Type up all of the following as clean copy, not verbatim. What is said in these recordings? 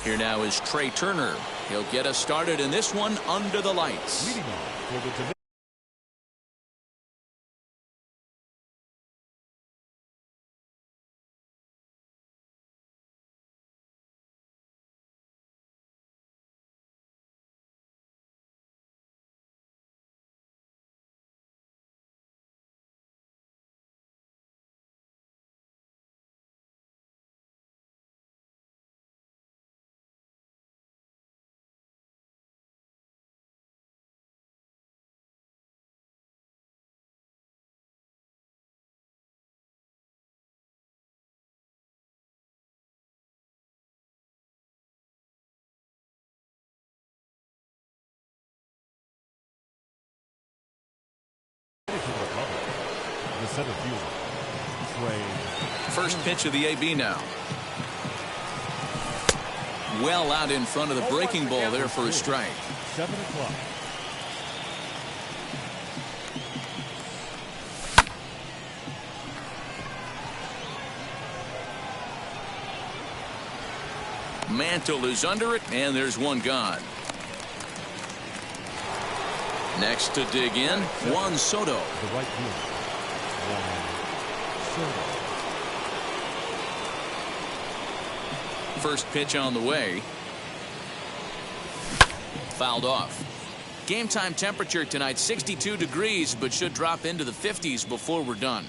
Here now is Trey Turner. He'll get us started in this one under the lights. Leading off for the center fielder, Trey. First pitch of the AB now. Well out in front of the breaking ball there for a strike. 7 o'clock. Mantle is under it, and there's one gone. Next to dig in, Juan Soto. The right fielder, Juan Soto. First pitch on the way. Fouled off. Game time temperature tonight 62 degrees, but should drop into the 50s before we're done.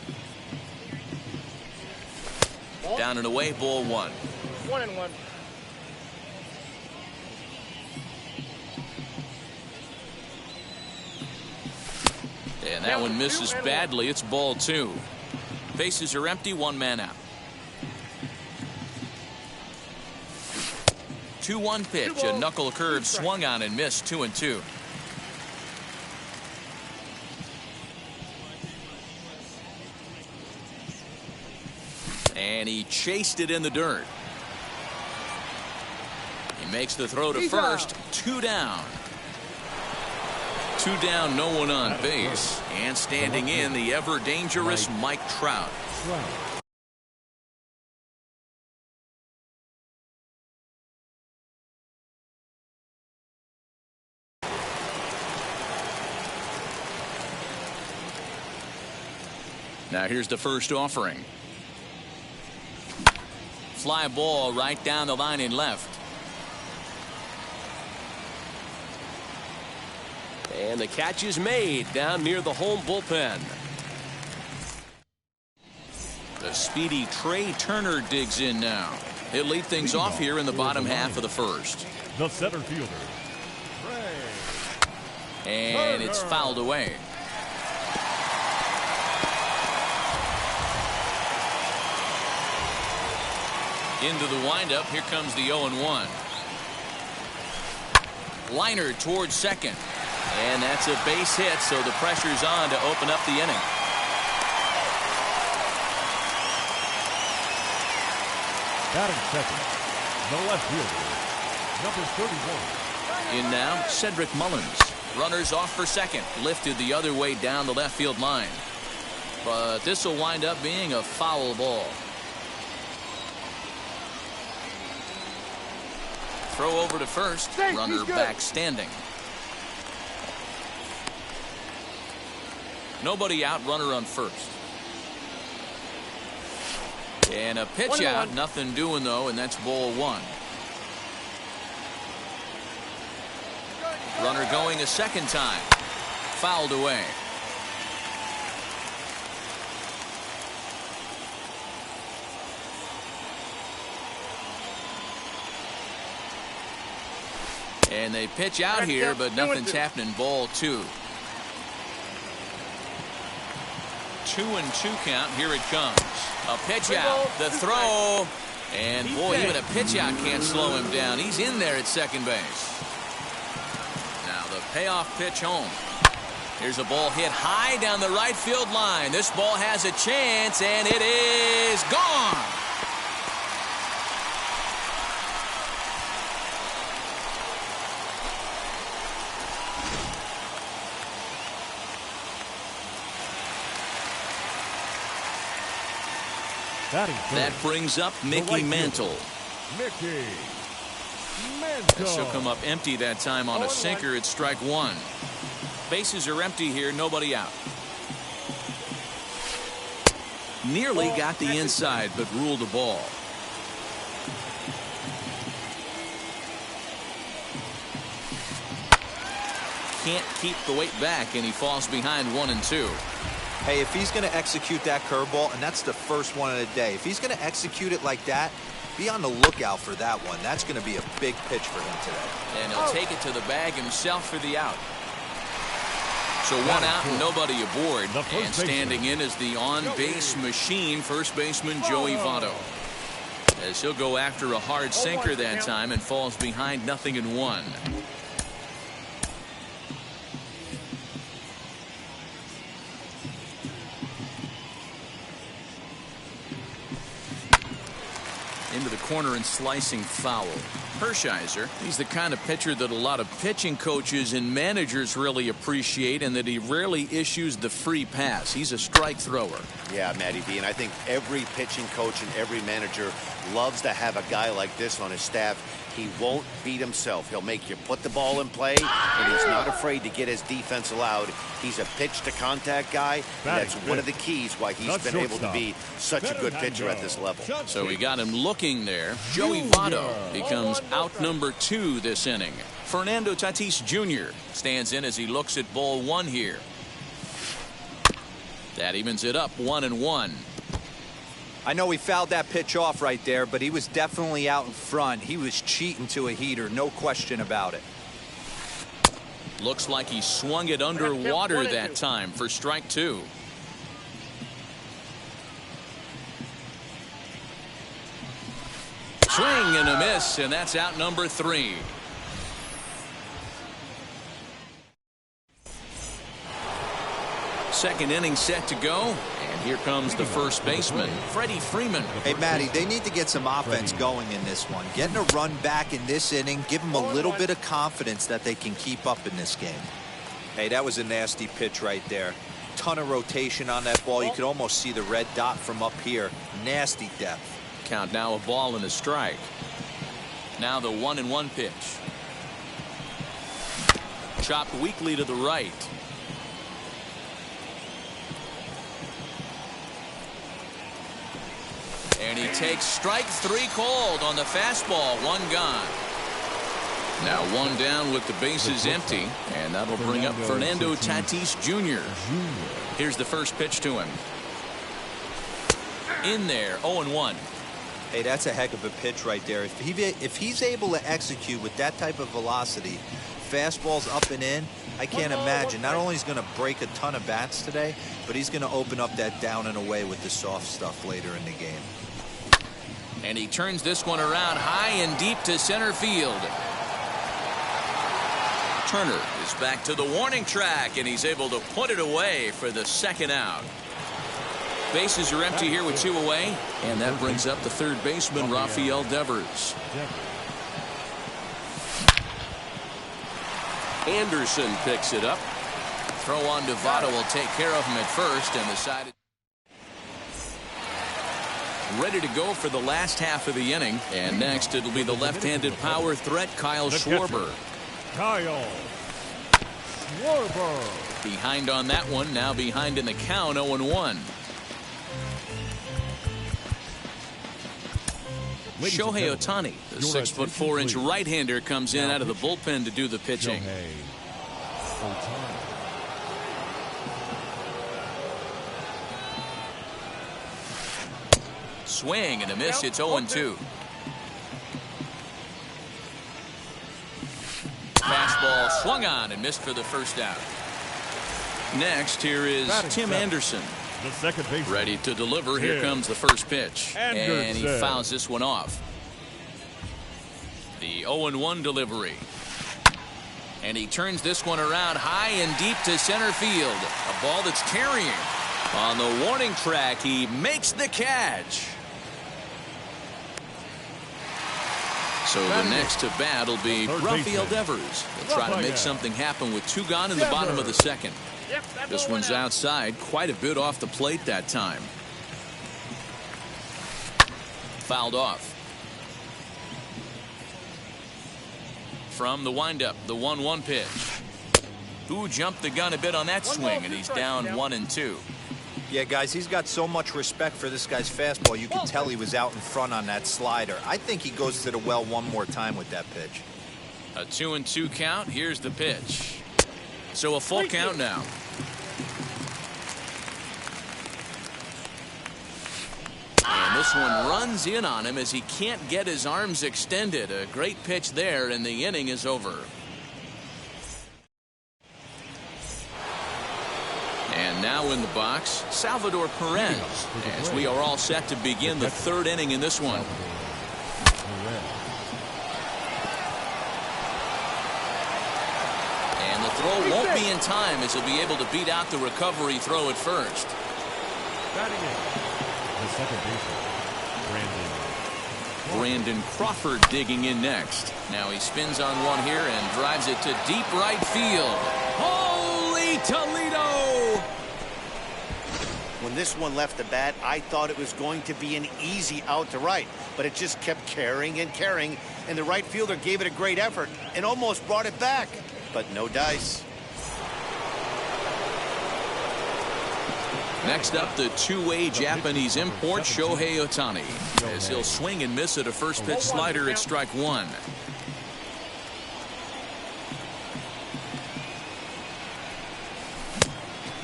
Down and away, ball 1. 1-1. And that one misses badly. It's ball 2. Bases are empty, 1 man out. 2-1 pitch. A knuckle curve swung on and missed. 2-2. And he chased it in the dirt. He makes the throw to first. 2 down. 2 down, no one on base. And standing in, the ever dangerous Mike Trout. Now here's the first offering. Fly ball right down the line in left. And the catch is made down near the home bullpen. The speedy Trey Turner digs in now. He'll lead things off here in the bottom half of the first. The center fielder, Trey. And it's fouled away. Into the windup. Here comes the 0-1. Liner towards second. And that's a base hit, so the pressure's on to open up the inning. Batting second, the left fielder, number 31. In now, Cedric Mullins. Runners off for second. Lifted the other way down the left field line. But this will wind up being a foul ball. Throw over to first. Runner back standing. Nobody out, runner on first. And a pitch out, nothing doing though, and that's ball 1. Runner going a second time. Fouled away. And they pitch out here, but nothing's happening. Ball 2. 2-2 count. Here it comes. A pitch out. The throw. And boy, even a pitch out can't slow him down. He's in there at second base. Now the payoff pitch home. Here's a ball hit high down the right field line. This ball has a chance, and it is gone. That brings up Mickey Mantle. Mickey. Mantle. She'll come up empty that time on a sinker. It's strike one. Bases are empty here. Nobody out. Nearly got the inside, but ruled a ball. Can't keep the weight back, and he falls behind 1-2. Hey, if he's going to execute that curveball, and that's the first one of the day, if he's going to execute it like that, be on the lookout for that one. That's going to be a big pitch for him today. And he'll take it to the bag himself for the out. So one out and nobody aboard. And standing in is the on-base machine, first baseman Joey Votto. As he'll go after a hard sinker that time and falls behind 0-1. Into the corner and slicing foul. Hershiser, he's the kind of pitcher that a lot of pitching coaches and managers really appreciate, and that he rarely issues the free pass. He's a strike thrower. Yeah, Matty B, and I think every pitching coach and every manager loves to have a guy like this on his staff. He won't beat himself. He'll make you put the ball in play, and he's not afraid to get his defense allowed. He's a pitch-to-contact guy, and that's one of the keys why he's been able to be such a good pitcher at this level. So we got him looking there. Joey Votto becomes out number 2 this inning. Fernando Tatis Jr. stands in as he looks at ball 1 here. That evens it up 1-1. I know he fouled that pitch off right there, but he was definitely out in front. He was cheating to a heater, no question about it. Looks like he swung it underwater that time for strike 2. Swing and a miss, and that's out number 3. Second inning set to go. And here comes the first baseman, Freddy Freeman. Hey, Matty, they need to get some offense going in this one. Getting a run back in this inning, give them a little bit of confidence that they can keep up in this game. Hey, that was a nasty pitch right there. Ton of rotation on that ball. You could almost see the red dot from up here. Nasty depth. Count now a ball and a strike. Now the 1-1 pitch. Chopped weakly to the right. And he takes strike 3 called on the fastball. 1 gone. Now 1 down with the bases empty, and that'll bring up Fernando Tatis Jr. Here's the first pitch to him. In there, 0-1. Hey, that's a heck of a pitch right there. If he's able to execute with that type of velocity, fastballs up and in, I can't imagine. Not only is he going to break a ton of bats today, but he's going to open up that down and away with the soft stuff later in the game. And he turns this one around high and deep to center field. Turner is back to the warning track, and he's able to put it away for the second out. Bases are empty here with 2 away, and that brings up the third baseman, Rafael Devers. Anderson picks it up. Throw on to Votto will take care of him at first, and the side ready to go for the last half of the inning. And next it'll be the left-handed power threat, Kyle Schwarber. Kyle Schwarber. Behind on that one, now behind in the count, 0-1. Shohei Ohtani, the 6'4" right-hander, comes in out of the bullpen to do the pitching. Swing and a miss. It's 0-2. Fastball swung on and missed for the first out. Next, here is Tim Anderson. The second baseman. Ready to deliver. Here comes the first pitch. And he fouls this one off. The 0-1 delivery. And he turns this one around high and deep to center field. A ball that's carrying. On the warning track, he makes the catch. So the next to bat will be Rafael Devers. They'll try to make something happen with 2 gone in the bottom of the second. This one's outside, quite a bit off the plate that time. Fouled off. from the windup, the 1-1 pitch. Who jumped the gun a bit on that swing, and he's down 1-2. Yeah, guys, he's got so much respect for this guy's fastball. You can tell he was out in front on that slider. I think he goes to the well one more time with that pitch. A 2-2 count. Here's the pitch. So a full count now. And this one runs in on him as he can't get his arms extended. A great pitch there, and the inning is over. And now in the box, Salvador Perez, as we are all set to begin the third inning in this one. And the throw won't be in time as he'll be able to beat out the recovery throw at first. Batting in, the second baseman, Brandon Crawford digging in next. Now he spins on one here and drives it to deep right field. Holy Toledo! When this one left the bat, I thought it was going to be an easy out to right, but it just kept carrying and carrying, and the right fielder gave it a great effort and almost brought it back, but no dice. Next up, the two-way Japanese import Shohei Ohtani, as he'll swing and miss at a first pitch slider at strike one.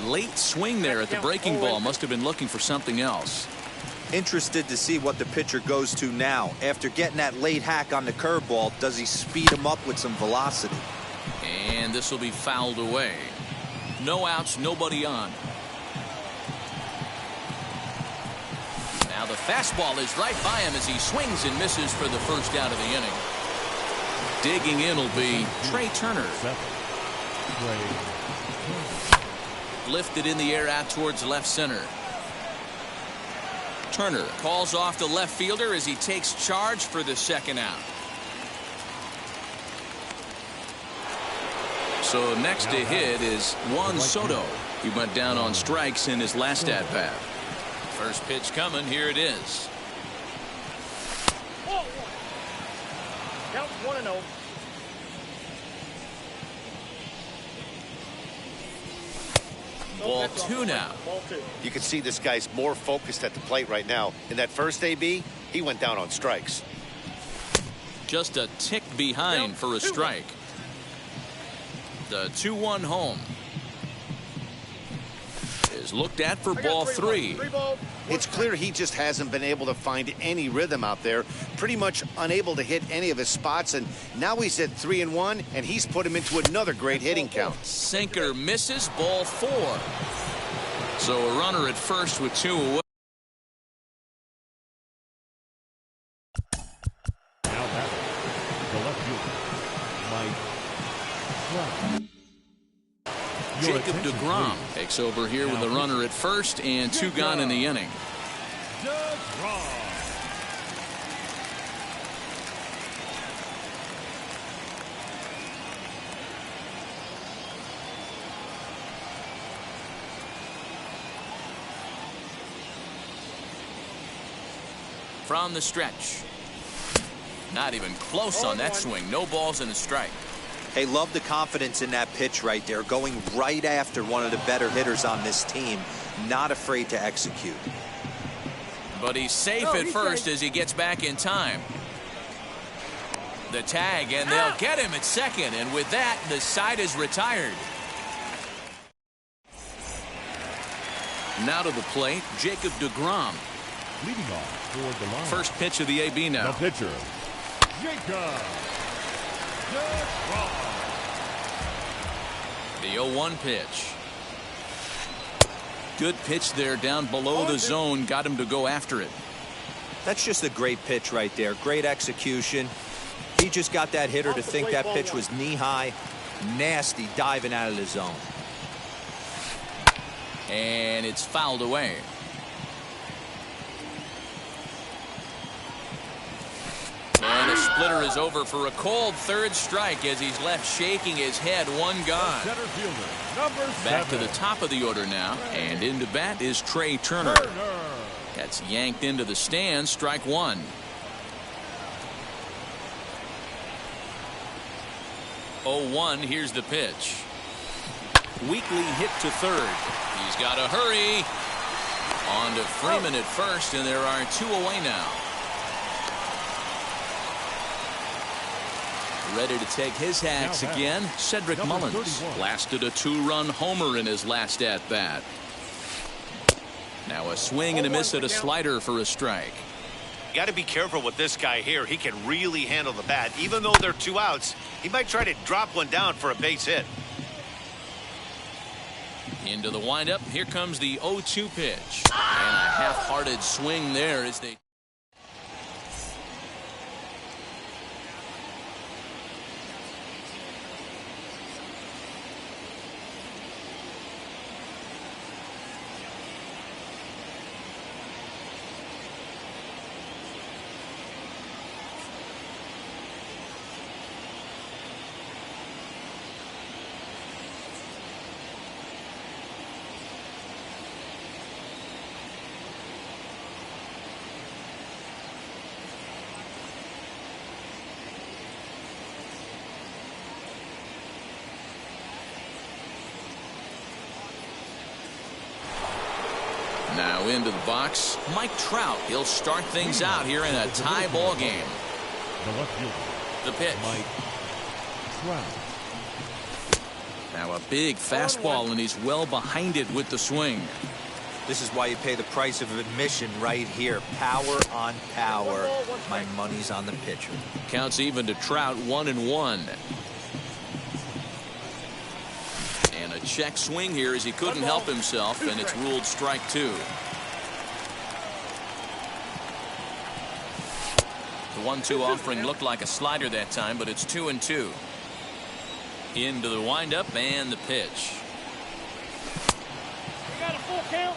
Late swing there at the breaking ball. Must have been looking for something else. Interested to see what the pitcher goes to now. After getting that late hack on the curveball, does he speed him up with some velocity? And this will be fouled away. No outs, nobody on. Now the fastball is right by him as he swings and misses for the first out of the inning. Digging in will be Trey Turner. Lifted in the air out towards left center. Turner calls off the left fielder as he takes charge for the second out. So next to hit is Juan Soto. He went down on strikes in his last at bat. First pitch coming. Here it is. Count 1-0. Ball two now. You can see this guy's more focused at the plate right now. In that first AB, he went down on strikes. Just a tick behind for a strike. The 2-1 home is looked at for ball three. It's clear he just hasn't been able to find any rhythm out there. Pretty much unable to hit any of his spots, and now he's at 3-1, and he's put him into another great hitting count. Sinker misses, ball four. So a runner at first with two away. Now batting, the left fielder, Mike. Jacob Degrom takes over here with a runner at first and two gone in the inning. Degrom. From the stretch. Not even close on that swing. No balls and a strike. Hey, love the confidence in that pitch right there. Going right after one of the better hitters on this team. Not afraid to execute. But he's safe at first as he gets back in time. The tag, and they'll get him at second. And with that, the side is retired. Now to the plate, Jacob Degrom. Leading off toward the line. First pitch of the AB now. The pitcher, Jacob Degrom. The 0-1 pitch. Good pitch there down below the zone. Got him to go after it. That's just a great pitch right there. Great execution. He just got that hitter to think that pitch was knee-high. Nasty diving out of the zone. And it's fouled away. And the splitter is over for a cold third strike as he's left shaking his head. One gone. Center fielder, number 7. Back to the top of the order now. And into bat is Trey Turner. That's yanked into the stands. Strike one. 0-1. Here's the pitch. Weakly hit to third. He's got to hurry. On to Freeman at first, and there are 2 away now. Ready to take his hacks again, Cedric Mullins. Blasted a 2-run homer in his last at-bat. Now a swing and a miss at a slider for a strike. You got to be careful with this guy here. He can really handle the bat. Even though they're 2 outs, he might try to drop one down for a base hit. Into the windup. Here comes the 0-2 pitch. And a half-hearted swing there as they... Now into the box, Mike Trout. He'll start things out here in a tie ball game. The left fielder, The pitch. Mike Trout. Now a big fastball, and he's well behind it with the swing. This is why you pay the price of admission right here. Power on power. My money's on the pitcher. Counts even to Trout, 1-1. And a check swing here as he couldn't help himself, and it's ruled strike 2. The 1-2 offering looked like a slider that time, but it's 2-2. Into the windup and the pitch.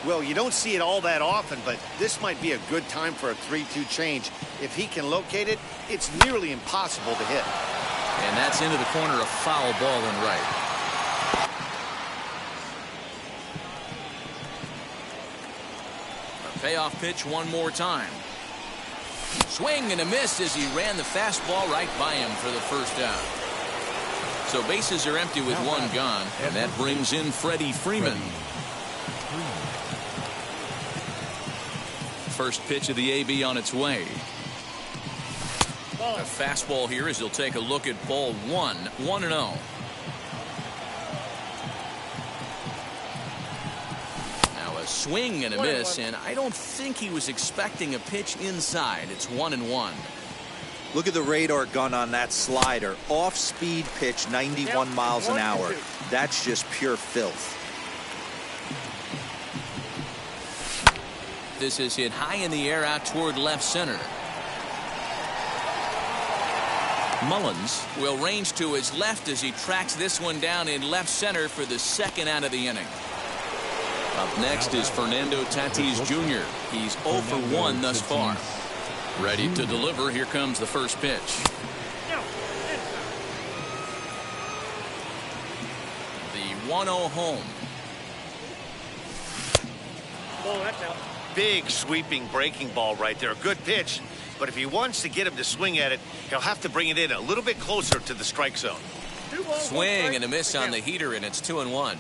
Well, you don't see it all that often, but this might be a good time for a 3-2 change. If he can locate it, it's nearly impossible to hit. And that's into the corner, a foul ball and right. A payoff pitch one more time. Swing and a miss as he ran the fastball right by him for the first out. So bases are empty with one gone, and that brings in Freddy Freeman. First pitch of the AB on its way. A fastball here as he'll take a look at ball 1, 1-0. Now a swing and a miss, and I don't think he was expecting a pitch inside. It's 1-1. Look at the radar gun on that slider. Off-speed pitch, 91 miles an hour. That's just pure filth. This is hit high in the air out toward left center. Mullins will range to his left as he tracks this one down in left center for the second out of the inning. Up next is Fernando Tatis Jr. He's 0 for 1 thus far. Ready to deliver. Here comes the first pitch. The 1-0 home. Oh, that's out. Big sweeping breaking ball right there. A good pitch, but if he wants to get him to swing at it, he'll have to bring it in a little bit closer to the strike zone. Swing and a miss on the heater, and it's 2-1.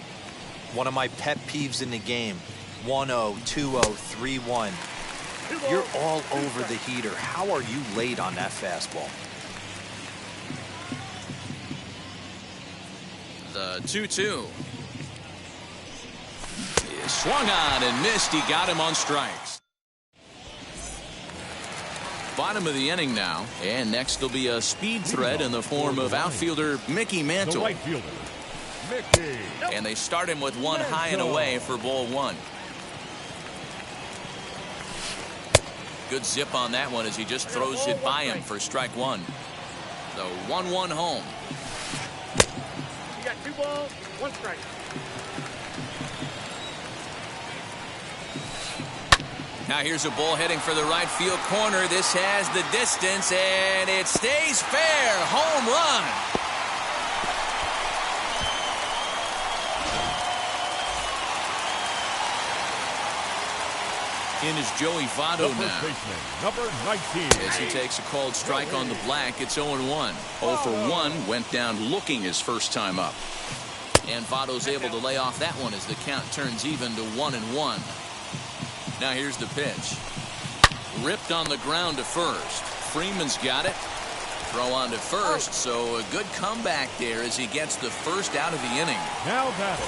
One of my pet peeves in the game. 1-0, 2-0, 3-1. You're all over the heater. How are you late on that fastball? The 2-2. He swung on and missed. He got him on strikes. Bottom of the inning now, and next will be a speed threat in the form of outfielder Mickey Mantle. The right fielder, Mickey. And they start him with one high and away for ball 1. Good zip on that one as he just throws it by him for strike 1. The 1-1 home. You got 2 balls, 1 strike. Now here's a ball heading for the right field corner. This has the distance, and it stays fair. Home run. In is Joey Votto now. Baseman, number 19. As he takes a called strike on the black, it's 0-1. 0 for 1 went down looking his first time up. And Votto's able to lay off that one as the count turns even to 1-1. Now here's the pitch. Ripped on the ground to first. Freeman's got it. Throw on to first, so a good comeback there as he gets the first out of the inning. Now batting.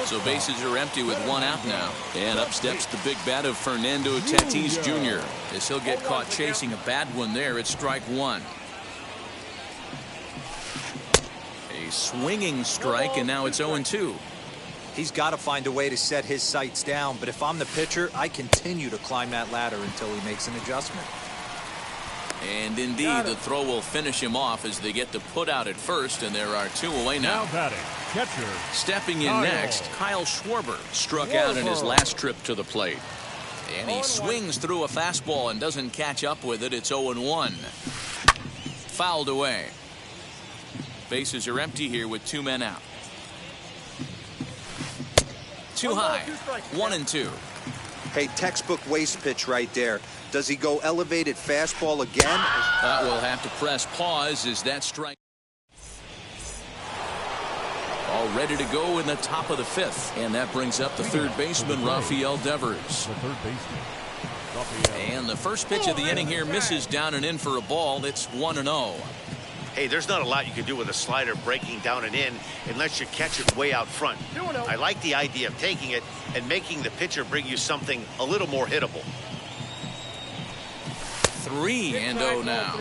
So bases are empty with one out now. And up steps the big bat of Fernando Tatis Jr. as he'll get caught chasing a bad one there at strike one. A swinging strike, and now it's 0-2. He's got to find a way to set his sights down, but if I'm the pitcher, I continue to climb that ladder until he makes an adjustment. And indeed, the throw will finish him off as they get the put out at first, and there are 2 away now. Now batting, catcher. Stepping in next, Kyle Schwarber struck out in his last trip to the plate. And he swings through a fastball and doesn't catch up with it. It's 0-1. Fouled away. Bases are empty here with 2 men out. Too high. 1-2. Hey, textbook waste pitch right there. Does he go elevated fastball again? That will have to press pause as that strike. All ready to go in the top of the 5th. And that brings up the third baseman, Rafael Devers. The third baseman, Rafael. And the first pitch of the inning here misses down and in for a ball. It's 1-0. Hey, there's not a lot you can do with a slider breaking down and in unless you catch it way out front. I like the idea of taking it and making the pitcher bring you something a little more hittable. 3-0 now.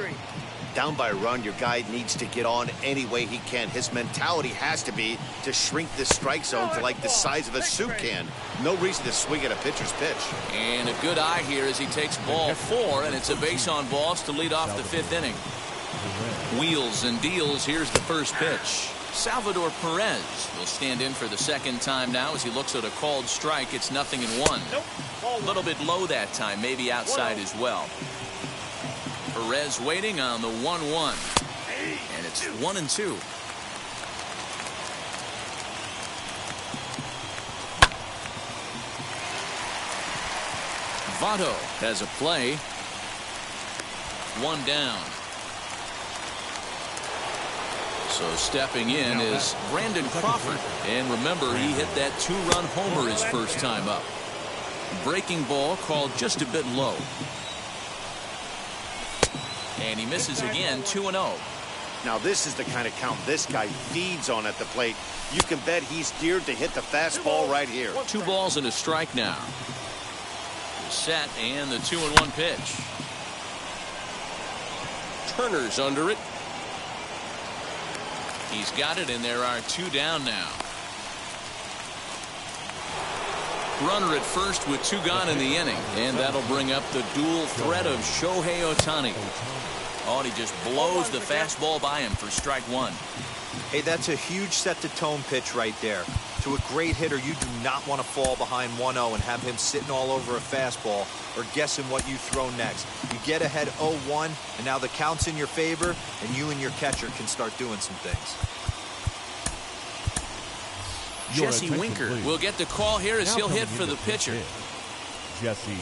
Down by a run, your guy needs to get on any way he can. His mentality has to be to shrink this strike zone to like the size of a soup can. No reason to swing at a pitcher's pitch. And a good eye here as he takes ball 4, and it's a base on balls to lead off the 5th inning. Wheels and deals. Here's the first pitch. Salvador Perez will stand in for the second time now as he looks at a called strike. It's 0-1. A little bit low that time, maybe outside as well. Perez waiting on the 1-1. And it's 1-2. Votto has a play. 1 down. So stepping in is Brandon Crawford. And remember, he hit that 2-run homer his first time up. Breaking ball called just a bit low. And he misses again, 2-0. Now this is the kind of count this guy feeds on at the plate. You can bet he's geared to hit the fastball right here. 2 balls and a strike now. Set and the 2-1 pitch. Turner's under it. He's got it, and there are 2 down now. Runner at first with 2 gone in the inning, and that'll bring up the dual threat of Shohei Ohtani. Oh, and he just blows the fastball by him for strike 1. Hey, that's a huge set-the-tone pitch right there. To a great hitter, you do not want to fall behind 1-0 and have him sitting all over a fastball or guessing what you throw next. You get ahead 0-1, and now the count's in your favor, and you and your catcher can start doing some things. Jesse Winker will get the call here as he'll hit for the pitcher. Jesse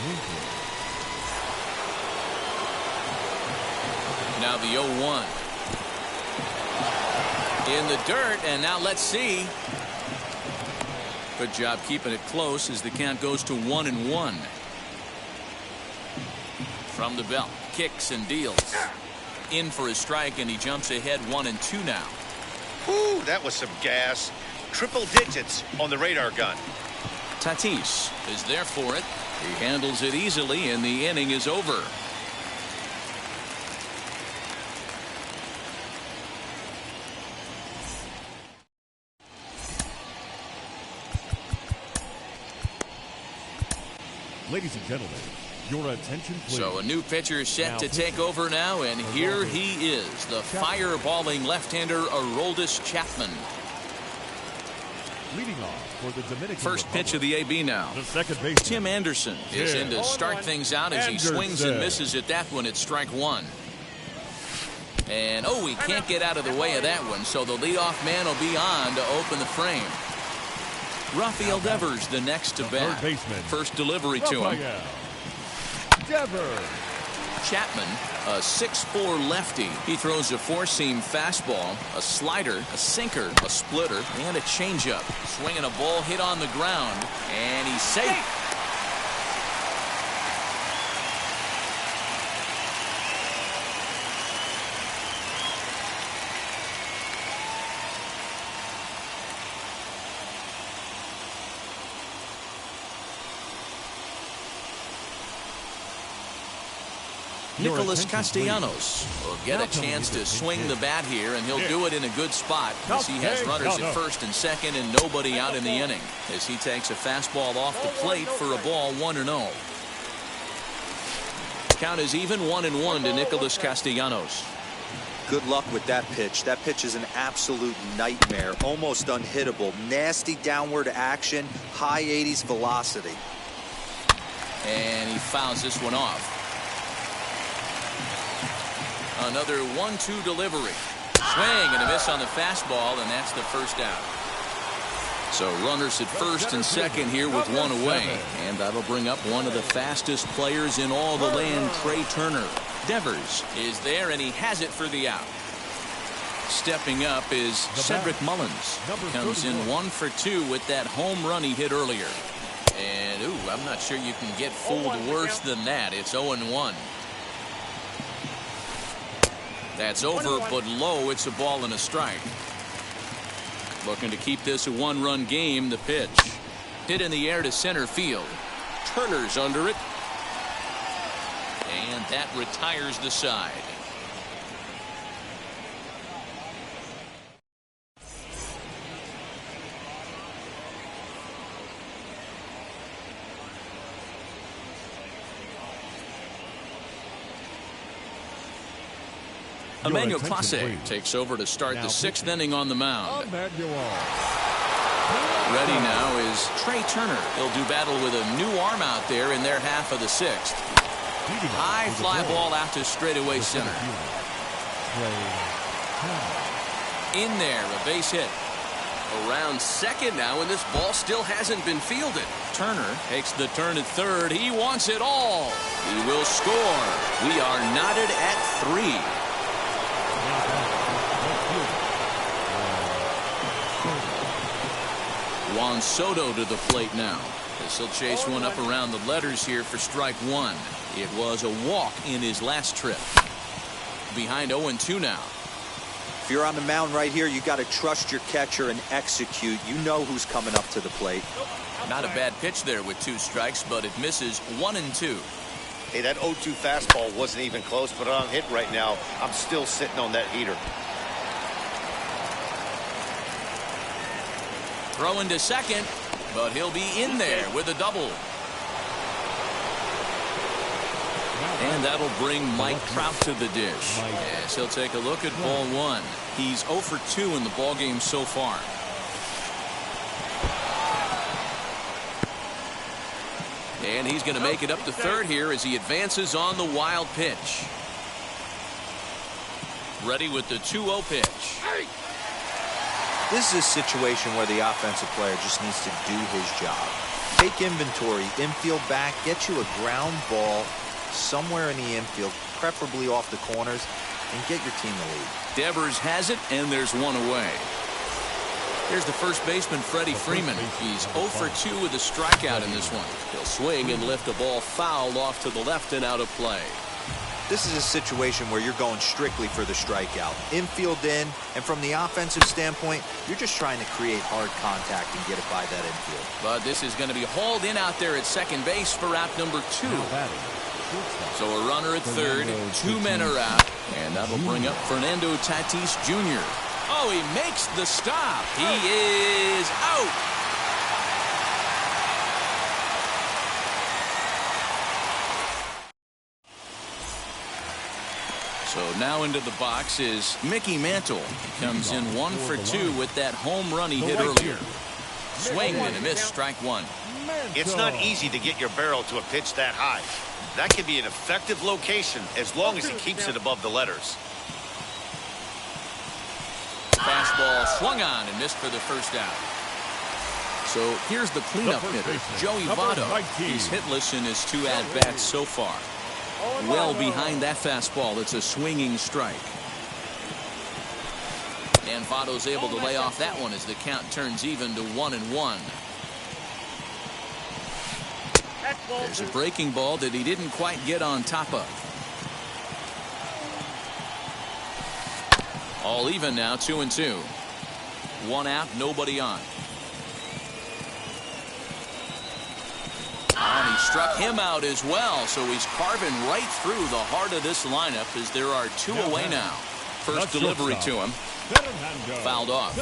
Winker. Now the 0-1. In the dirt, and now let's see. Good job keeping it close as the count goes to 1-1. From the belt, kicks and deals. In for a strike, and he jumps ahead 1-2 now. Whew, that was some gas. Triple digits on the radar gun. Tatis is there for it. He handles it easily, and the inning is over. Ladies and gentlemen, your attention please. So a new pitcher set to take over now, and here he is, the fireballing left-hander Aroldis Chapman. Leading off for the Dominican First Republic, pitch of the AB now. the second base. Tim Anderson is in to start things out as he swings and misses at that one at strike 1. And oh, he can't get out of the way of that one, so the leadoff man will be on to open the frame. Rafael Devers, the next to bat. First delivery to him. Devers. Chapman, a 6'4" lefty. He throws a four-seam fastball, a slider, a sinker, a splitter, and a changeup. Swinging a ball hit on the ground, and he's safe. Nicholas Castellanos will get a chance to swing the bat here, and he'll do it in a good spot as he has runners at first and second and nobody out in the inning as he takes a fastball off the plate for a ball 1-0. Count is even 1-1 to Nicholas Castellanos. Good luck with that pitch. That pitch is an absolute nightmare, almost unhittable. Nasty downward action, high 80s velocity. And he fouls this one off. Another 1-2 delivery. Swing and a miss on the fastball, and that's the first out. So runners at first and second here with one away. And that'll bring up one of the fastest players in all the land, Trey Turner. Devers is there, and he has it for the out. Stepping up is Cedric Mullins. Comes in 1 for 2 with that home run he hit earlier. And, ooh, I'm not sure you can get fooled worse than that. It's 0-1. That's over, but low. It's a ball and a strike. Looking to keep this a one-run game. The pitch. Hit in the air to center field. Turner's under it. And that retires the side. Emmanuel Clase takes over to start the 6th inning on the mound. Ready now is Trey Turner. He'll do battle with a new arm out there in their half of the 6th. High fly ball out to straightaway center. In there, a base hit. Around second now, and this ball still hasn't been fielded. Turner takes the turn at third. He wants it all. He will score. We are knotted at 3. Juan Soto to the plate now. As he'll chase one up around the letters here for strike 1. It was a walk in his last trip. Behind 0-2 now. If you're on the mound right here, you got to trust your catcher and execute. You know who's coming up to the plate. Not a bad pitch there with 2 strikes, but it misses 1-2. Hey, that 0-2 fastball wasn't even close, but on hit right now, I'm still sitting on that heater. Throwing to second, but he'll be in there with a double. And that'll bring Mike Trout to the dish. Yes, he'll take a look at ball 1. He's 0 for 2 in the ballgame so far. And he's going to make it up to third here as he advances on the wild pitch. Ready with the 2-0 pitch. This is a situation where the offensive player just needs to do his job. Take inventory, infield back, get you a ground ball somewhere in the infield, preferably off the corners, and get your team the lead. Devers has it, and there's one away. Here's the first baseman, Freddy Freeman. He's 0 for 2 with a strikeout in this one. He'll swing and lift a ball fouled off to the left and out of play. This is a situation where you're going strictly for the strikeout. Infield in, and from the offensive standpoint, you're just trying to create hard contact and get it by that infield. But this is going to be hauled in out there at second base for out number 2. So a runner at third, 2 men are out, and that'll bring up Fernando Tatis Jr. Oh, he makes the stop. He is out. So now into the box is Mickey Mantle. He comes in 1 for 2 with that home run he hit earlier. Swing and a miss, strike 1. It's not easy to get your barrel to a pitch that high. That can be an effective location as long as he keeps it above the letters. Fastball swung on and missed for the first out. So here's the cleanup hitter, Joey Votto. He's hitless in his 2 at-bats so far. Well behind that fastball. It's a swinging strike. And Votto's able to lay off that one as the count turns even to 1-1. There's a breaking ball that he didn't quite get on top of. All even now, 2-2. 1 out, nobody on. And he struck him out as well, so he's carving right through the heart of this lineup as there are 2 away now. First delivery to him. Fouled off.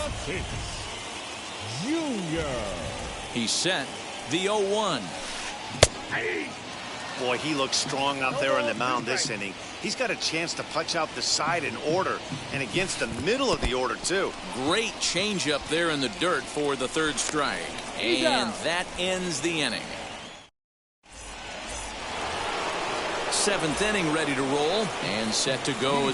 He's set. The 0-1. Boy, he looks strong out there on the mound this inning. He's got a chance to punch out the side in order, and against the middle of the order, too. Great changeup there in the dirt for the 3rd strike. And that ends the inning. 7th inning ready to roll and set to go.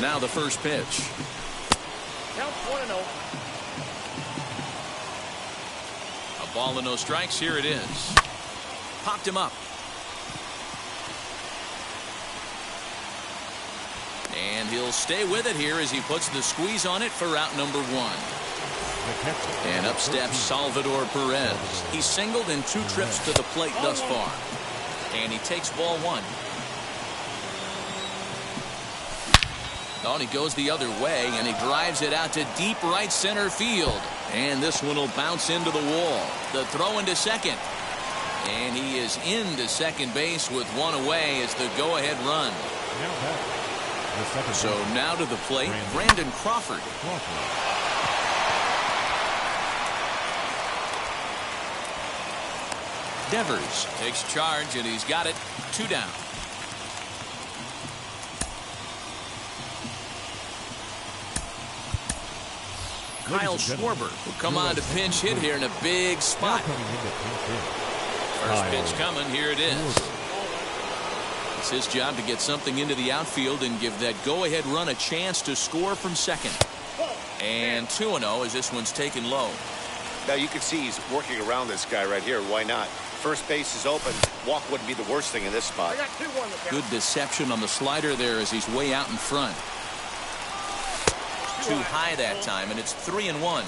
Now the first pitch. Count 1-0. A ball and no strikes. Here it is. Popped him up. And he'll stay with it here as he puts the squeeze on it for out number 1. And up steps Salvador Perez. He's singled in 2 trips to the plate thus far. And he takes ball 1. Oh, and he goes the other way, and he drives it out to deep right center field. And this one will bounce into the wall. The throw into second. And he is into second base with 1 away as the go-ahead run. So now to the plate, Brandon Crawford. Devers takes charge, and he's got it. 2 down. Kyle Schwarber will come on to pinch hit here in a big spot. First pitch coming. Here it is. It's his job to get something into the outfield and give that go-ahead run a chance to score from second. And 2-0 as this one's taken low. Now you can see he's working around this guy right here. Why not? First base is open. Walk wouldn't be the worst thing in this spot. Good deception on the slider there as he's way out in front. Too high that time, and it's 3-1.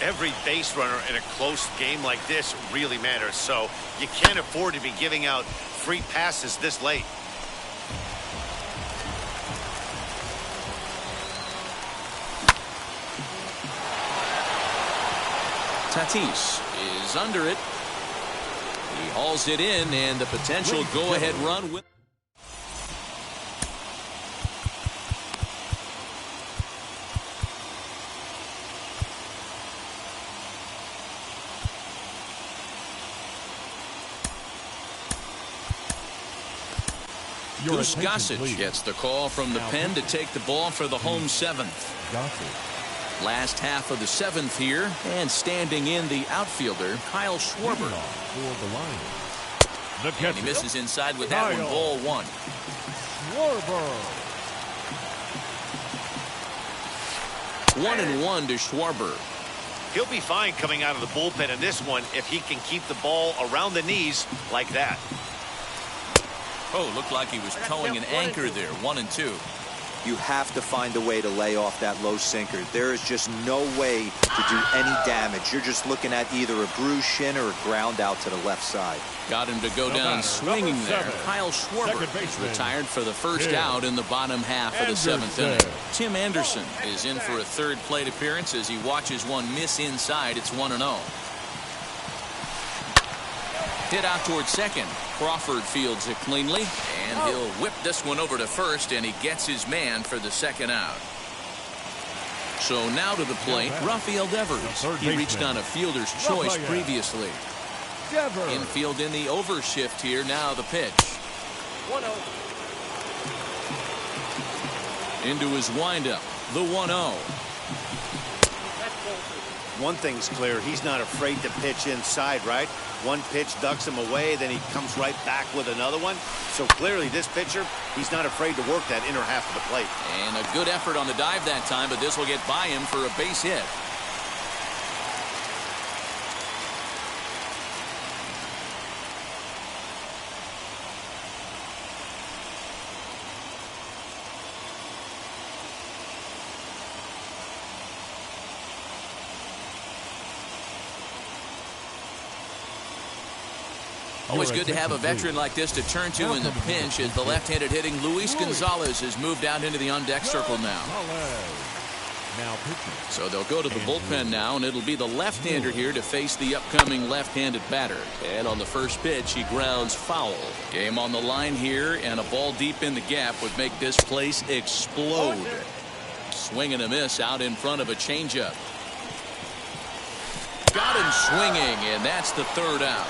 Every base runner in a close game like this really matters, so you can't afford to be giving out free passes this late. Tatis is under it. He hauls it in, and the potential go-ahead run with. Bruce Gossage gets the call from the pen to take the ball for the home 7th. Last half of the 7th here, and standing in the outfielder, Kyle Schwarber. And he misses inside with that one, ball 1. 1-1 to Schwarber. He'll be fine coming out of the bullpen in this one if he can keep the ball around the knees like that. Oh, looked like he was towing an anchor there. 1-2. You have to find a way to lay off that low sinker. There is just no way to do any damage. You're just looking at either a bruised shin or a ground out to the left side. Got him to go down swinging there. Kyle Schwarber is retired for the first out in the bottom half of the 7th inning. Tim Anderson is in for a 3rd plate appearance as he watches one miss inside. It's 1-0. Hit out towards second. Crawford fields it cleanly, and he'll whip this one over to first, and he gets his man for the 2nd out. So now to the plate, Rafael Devers. He reached on a fielder's choice previously. Infield in the overshift here. Now the pitch. 1-0. Into his windup, the 1-0. One thing's clear, he's not afraid to pitch inside, right? One pitch ducks him away, then he comes right back with another one. So clearly this pitcher, he's not afraid to work that inner half of the plate. And a good effort on the dive that time, but this will get by him for a base hit. Always good to have a veteran like this to turn to in the pinch as the left-handed hitting Luis Gonzalez has moved out into the on-deck circle now. So they'll go to the bullpen now, and it'll be the left-hander here to face the upcoming left-handed batter. And on the first pitch, he grounds foul. Game on the line here, and a ball deep in the gap would make this place explode. Swing and a miss out in front of a changeup. Got him swinging, and that's the third out.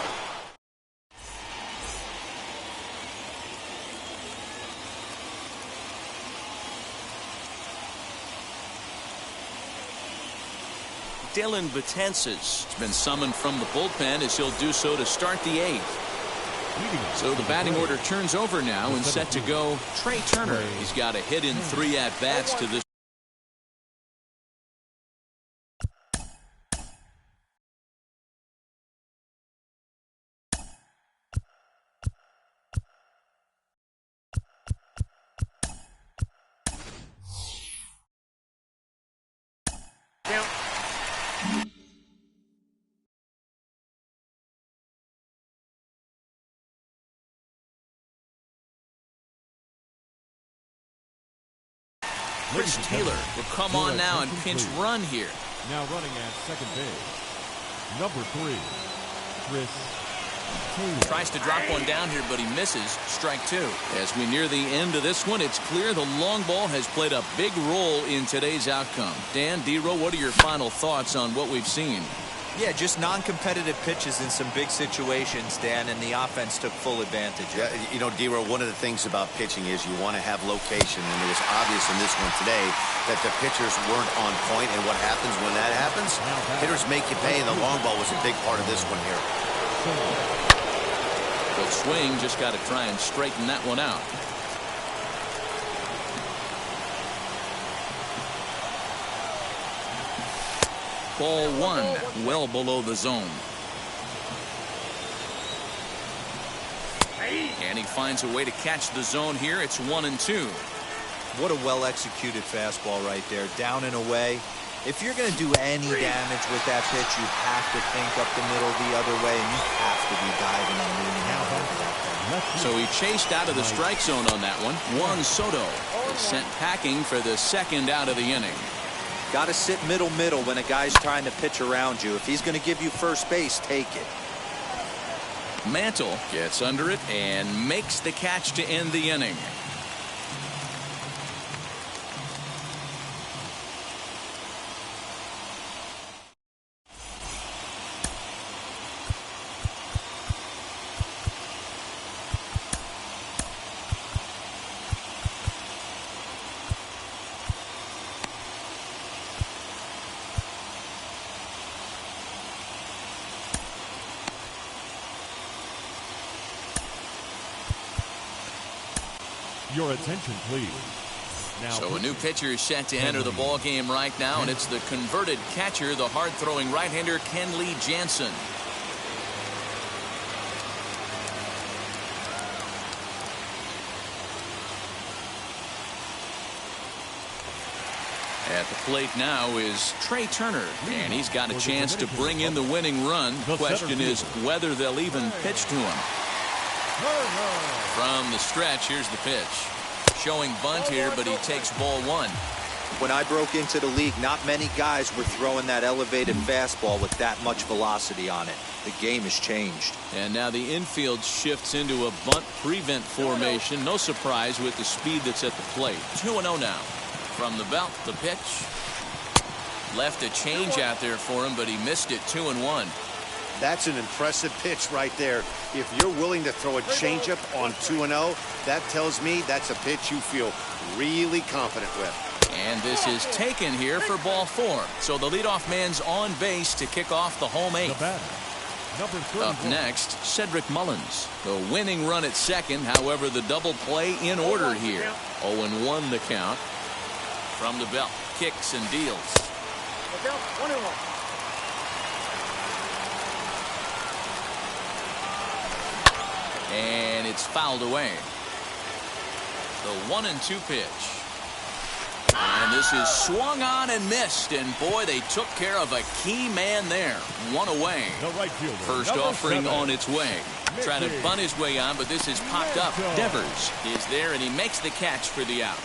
Dylan Betances has been summoned from the bullpen as he'll do so to start the 8th. So the batting order turns over now and set to go Trey Turner. He's got a hit in 3 at-bats to this. Chris Taylor will come on now and pinch run here. Now running at second base, number 3, Chris Taylor. Tries to drop one down here, but he misses. Strike 2. As we near the end of this one, it's clear the long ball has played a big role in today's outcome. Dan, D-Row, what are your final thoughts on what we've seen? Yeah, just non-competitive pitches in some big situations, Dan, and the offense took full advantage. Yeah, you know, D-Row, one of the things about pitching is you want to have location, and it was obvious in this one today that the pitchers weren't on point, and what happens when that happens? Hitters make you pay, and the long ball was a big part of this one here. Good swing, just got to try and straighten that one out. Ball 1, well below the zone. And he finds a way to catch the zone here. It's 1-2. What a well-executed fastball right there. Down and away. If you're going to do any damage with that pitch, you have to think up the middle the other way, and you have to be diving and leaning out over that thing. So he chased out of the strike zone on that one. Juan Soto is sent packing for the second out of the inning. Got to sit middle when a guy's trying to pitch around you. If he's going to give you first base, take it. Mantle gets under it and makes the catch to end the inning. Your attention, please. Now, so a new pitcher is set to enter the ball game right now, and it's the converted catcher, the hard-throwing right-hander Kenley Jansen. At the plate now is Trey Turner, and he's got a chance to bring in the winning run. The question is whether they'll even pitch to him. From the stretch, here's the pitch. Showing bunt here, but he takes ball 1. When I broke into the league, not many guys were throwing that elevated fastball with that much velocity on it. The game has changed. And now the infield shifts into a bunt prevent formation. No surprise with the speed that's at the plate. 2-0 now. From the belt, the pitch. Left a change out there for him, but he missed it. 2-1. That's an impressive pitch right there. If you're willing to throw a changeup on 2-0, that tells me that's a pitch you feel really confident with. And this is taken here for ball 4. So the leadoff man's on base to kick off the home 8th. The batter, number 31. Up next, Cedric Mullins. The winning run at second. However, the double play in order here. 0-1 the count. From the belt, kicks and deals. 1-1. And it's fouled away. The 1-2 pitch. And this is swung on and missed. And boy, they took care of a key man there. One away. The right fielder, First number offering 7. on its way. Trying to bunt his way on, but this is popped up. Devers is there, and he makes the catch for the out.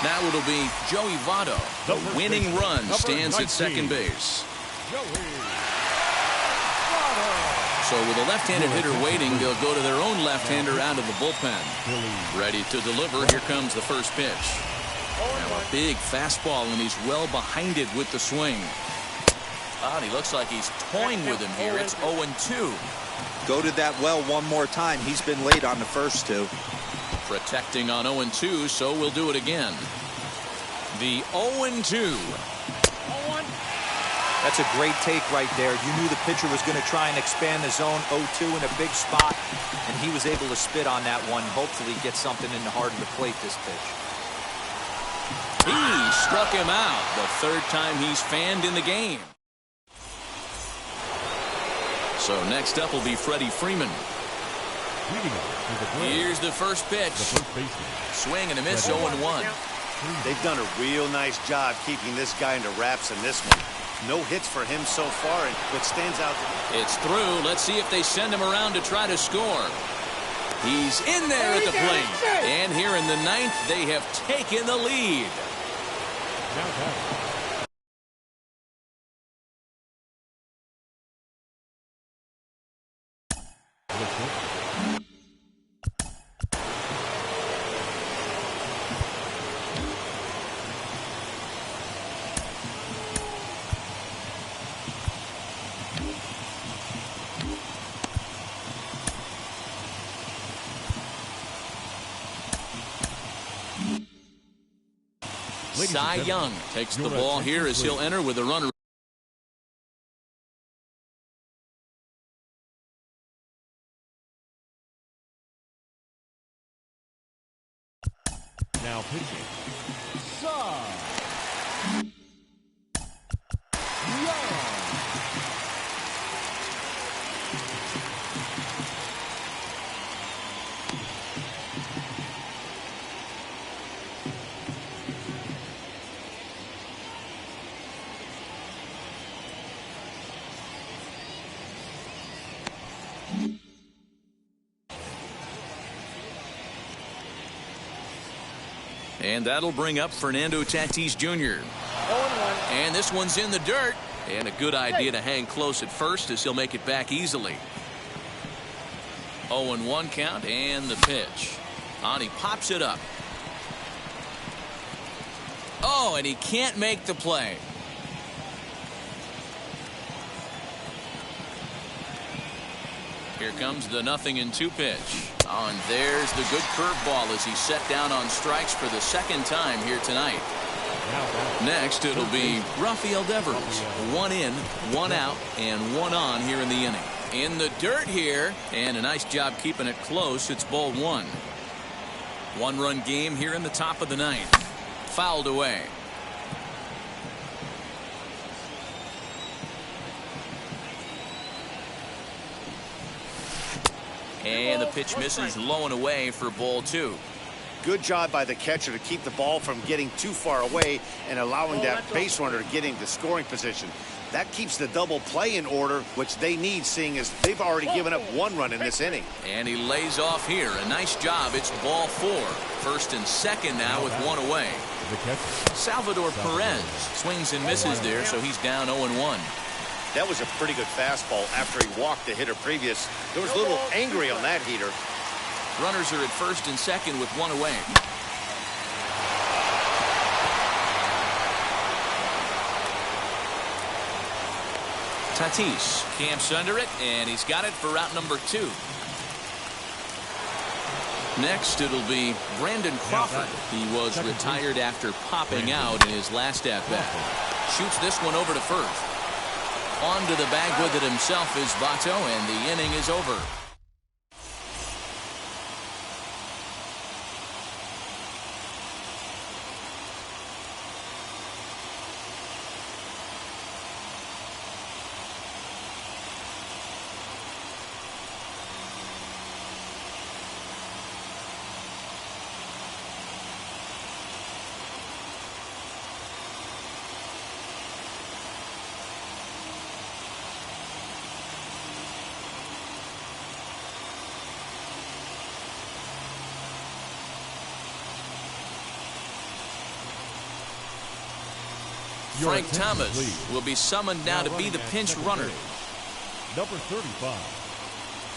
Now it'll be Joey Votto. The winning run stands at second base. So with a left-handed hitter waiting, they'll go to their own left-hander out of the bullpen. Ready to deliver. Here comes the first pitch. Now a big fastball, and he's well behind it with the swing. And he looks like he's toying with him here. It's 0-2. Go to that well one more time. He's been late on the first 2. Protecting on 0-2, so we'll do it again. The 0-2. That's a great take right there. You knew the pitcher was going to try and expand the zone. 0-2 in a big spot, and he was able to spit on that one. Hopefully get something in the heart of the plate this pitch. He struck him out. The third time he's fanned in the game. So next up will be Freddy Freeman. Here's the first pitch. Swing and a miss, 0-1. They've done a real nice job keeping this guy under wraps in this one. No hits for him so far, and what stands out. It's through. Let's see if they send him around to try to score. He's in there at the plate. And here in the 9th, they have taken the lead. Cy Young takes the ball here as he'll enter with a runner. Now pitching. And that'll bring up Fernando Tatis Jr. 0-1. And this one's in the dirt. And a good idea to hang close at first as he'll make it back easily. 0-1 count and the pitch. On he pops it up. Oh, and he can't make the play. Here comes the 0-2 pitch. Oh, and there's the good curveball as he's set down on strikes for the second time here tonight. Next, it'll be Rafael Devers. 1 in, 1 out, and 1 on here in the inning. In the dirt here, and a nice job keeping it close. It's ball 1. 1-run game here in the top of the 9th. Fouled away. And the pitch misses low and away for ball 2. Good job by the catcher to keep the ball from getting too far away and allowing that base runner to get into scoring position. That keeps the double play in order, which they need, seeing as they've already given up 1 run in this inning. And he lays off here. A nice job. It's ball 4. First and second now with 1 away. Salvador Perez swings and misses there, so he's down 0-1. That was a pretty good fastball after he walked the hitter previous. There was a little angry on that heater. Runners are at first and second with 1 away. Tatis camps under it, and he's got it for route number 2. Next, it'll be Brandon Crawford. He was retired after popping out in his last at-bat. Shoots this one over to first. On to the bag with it himself is Bateo, and the inning is over. Frank Thomas will be summoned now to be the pinch runner. Number 35,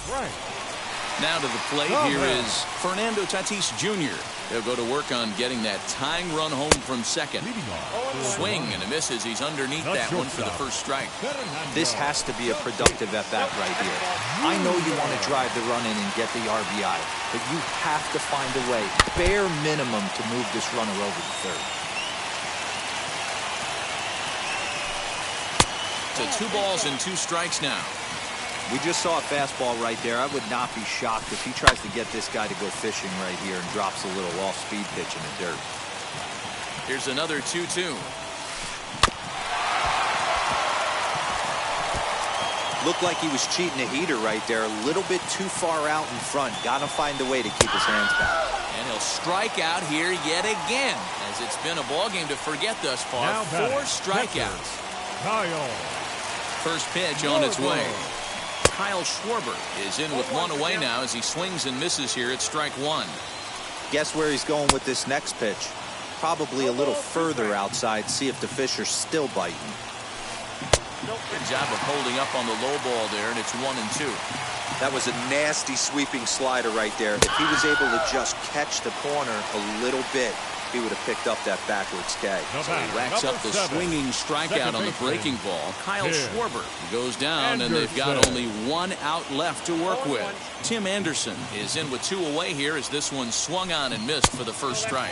Frank. Now to the plate, here is Fernando Tatis Jr. He'll go to work on getting that tying run home from second. Swing and a miss as he's underneath that one for the first strike. This has to be a productive at-bat right here. I know you want to drive the run in and get the RBI, but you have to find a way, bare minimum, to move this runner over to third. To 2 balls and 2 strikes now. We just saw a fastball right there. I would not be shocked if he tries to get this guy to go fishing right here and drops a little off-speed pitch in the dirt. Here's another 2-2. Looked like he was cheating a heater right there. A little bit too far out in front. Got to find a way to keep his hands back. And he'll strike out here yet again, as it's been a ball game to forget thus far. 4 strikeouts. First pitch on its way. Kyle Schwarber is in with 1 away now as he swings and misses here at strike 1. Guess where he's going with this next pitch? Probably a little further outside. See if the fish are still biting. Good job of holding up on the low ball there, and it's 1-2. That was a nasty sweeping slider right there. If he was able to just catch the corner a little bit, he would have picked up that backwards K. So he racks up the swinging strikeout on the breaking ball. Kyle Schwarber goes down, and they've got only 1 out left to work with. Tim Anderson is in with 2 away here as this one swung on and missed for the first strike.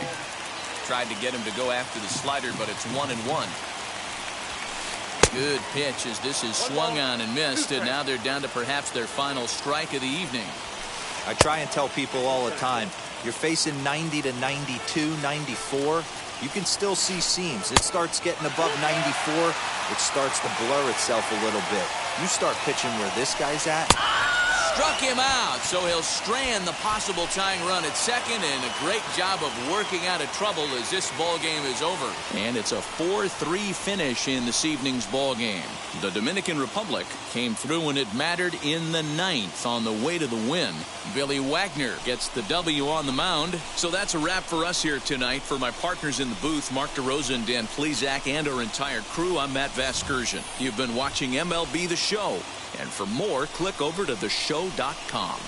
Tried to get him to go after the slider, but it's 1-1. Good pitch as this is swung on and missed, and now they're down to perhaps their final strike of the evening. I try and tell people all the time, you're facing 90 to 92, 94. You can still see seams. It starts getting above 94. It starts to blur itself a little bit. You start pitching where this guy's at. Struck him out, so he'll strand the possible tying run at second, and a great job of working out of trouble as this ball game is over. And it's a 4-3 finish in this evening's ball game. The Dominican Republic came through when it mattered in the 9th on the way to the win. Billy Wagner gets the W on the mound. So that's a wrap for us here tonight. For my partners in the booth, Mark DeRosa and Dan Plesac, and our entire crew, I'm Matt Vasgersian. You've been watching MLB The Show. And for more, click over to theshow.com.